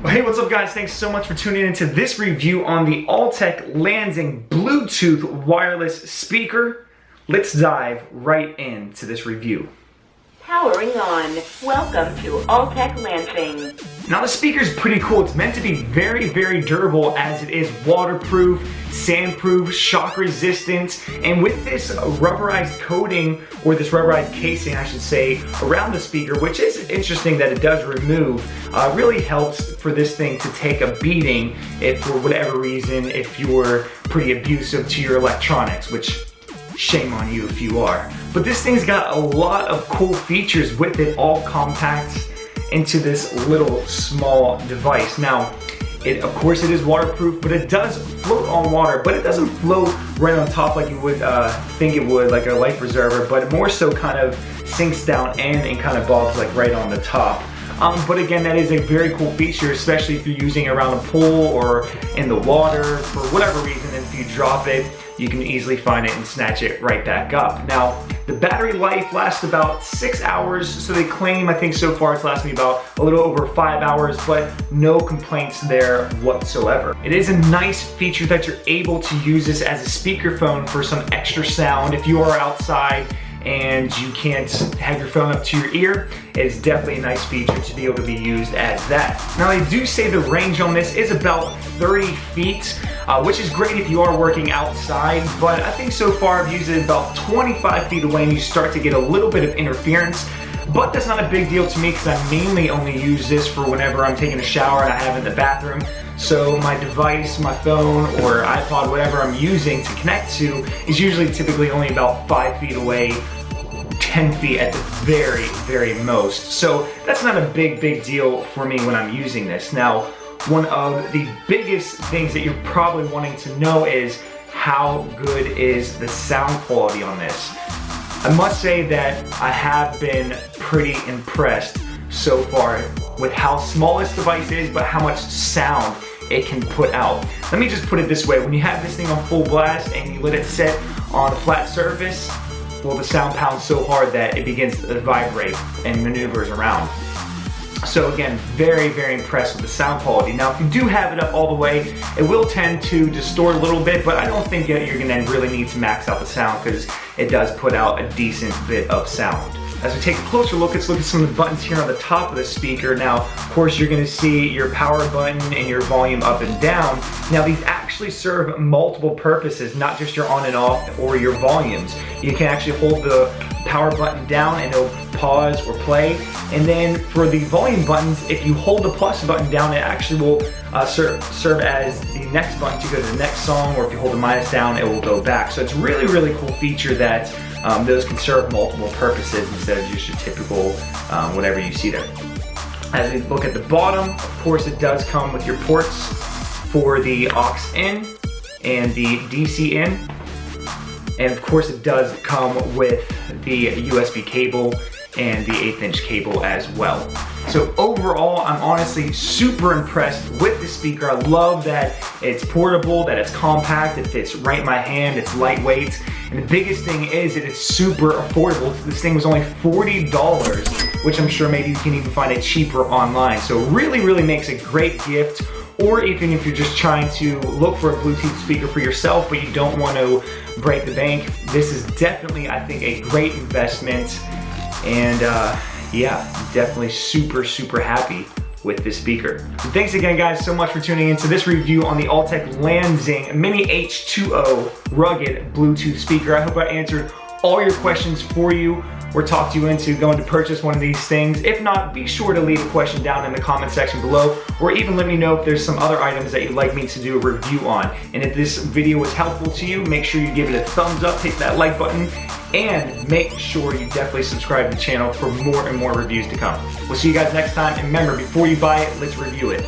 Well, hey, what's up guys? Thanks so much for tuning into this review on the ALTEC Lansing Bluetooth wireless speaker. Let's dive right into this review. Powering on. Welcome to ALTEC Lansing. Now the speaker is pretty cool. It's meant to be very, very durable as it is waterproof, sandproof, shock resistant, and with this rubberized coating, or this rubberized casing I should say, around the speaker, which is interesting that it does remove, really helps for this thing to take a beating if for whatever reason, if you're pretty abusive to your electronics, which shame on you if you are. But this thing's got a lot of cool features with it, all compact into this little small device. Now, of course it is waterproof, but it does float on water, but it doesn't float right on top like you would think it would, like a life preserver, but it more so kind of sinks down and kind of bobs like right on the top. But again, that is a very cool feature, especially if you're using it around a pool or in the water for whatever reason. If you drop it, you can easily find it and snatch it right back up. Now, the battery life lasts about 6 hours, so they claim, I think so far it's lasted me about a little over 5 hours, but no complaints there whatsoever. It is a nice feature that you're able to use this as a speakerphone for some extra sound. If you are outside and you can't have your phone up to your ear, it's definitely a nice feature to be able to be used as that. Now they do say the range on this is about 30 feet, which is great if you are working outside, but I think so far I've used it about 25 feet away and you start to get a little bit of interference. But that's not a big deal to me because I mainly only use this for whenever I'm taking a shower and I have it in the bathroom. So my device, my phone or iPod, whatever I'm using to connect to is usually typically only about 5 feet away, 10 feet at the very, very most. So that's not a big deal for me when I'm using this. Now, one of the biggest things that you're probably wanting to know is how good is the sound quality on this. I must say that I have been pretty impressed so far with how small this device is, but how much sound it can put out. Let me just put it this way, when you have this thing on full blast and you let it sit on a flat surface, well, the sound pounds so hard that it begins to vibrate and maneuvers around. So again, very, very impressed with the sound quality. Now, if you do have it up all the way, it will tend to distort a little bit, but I don't think you're gonna really need to max out the sound because it does put out a decent bit of sound. As we take a closer look, let's look at some of the buttons here on the top of the speaker. Now, of course, you're gonna see your power button and your volume up and down. Now, these actually serve multiple purposes, not just your on and off or your volumes. You can actually hold the power button down and it'll pause or play. And then for the volume buttons, if you hold the plus button down, it actually will serve as the next button to go to the next song, or if you hold the minus down, it will go back. So it's really, really cool feature that those can serve multiple purposes instead of just your typical whatever you see there. As we look at the bottom, of course it does come with your ports for the aux in and the DC in. And of course it does come with the USB cable and the 1/8 inch cable as well. So overall, I'm honestly super impressed with the speaker. I love that it's portable, that it's compact, it fits right in my hand, it's lightweight. And the biggest thing is that it's super affordable. This thing was only $40, which I'm sure maybe you can even find it cheaper online. So it really, really makes a great gift. Or even if you're just trying to look for a Bluetooth speaker for yourself, but you don't want to break the bank, this is definitely, I think, a great investment. And yeah, definitely super happy with this speaker. So thanks again guys so much for tuning into this review on the ALTEC Lansing Mini H2O rugged Bluetooth speaker. I hope I answered all your questions for you or talked you into going to purchase one of these things. If not, be sure to leave a question down in the comment section below, or even let me know if there's some other items that you'd like me to do a review on. And if this video was helpful to you, make sure you give it a thumbs up, hit that like button, and make sure you definitely subscribe to the channel for more and more reviews to come. We'll see you guys next time, and remember, before you buy it, let's review it.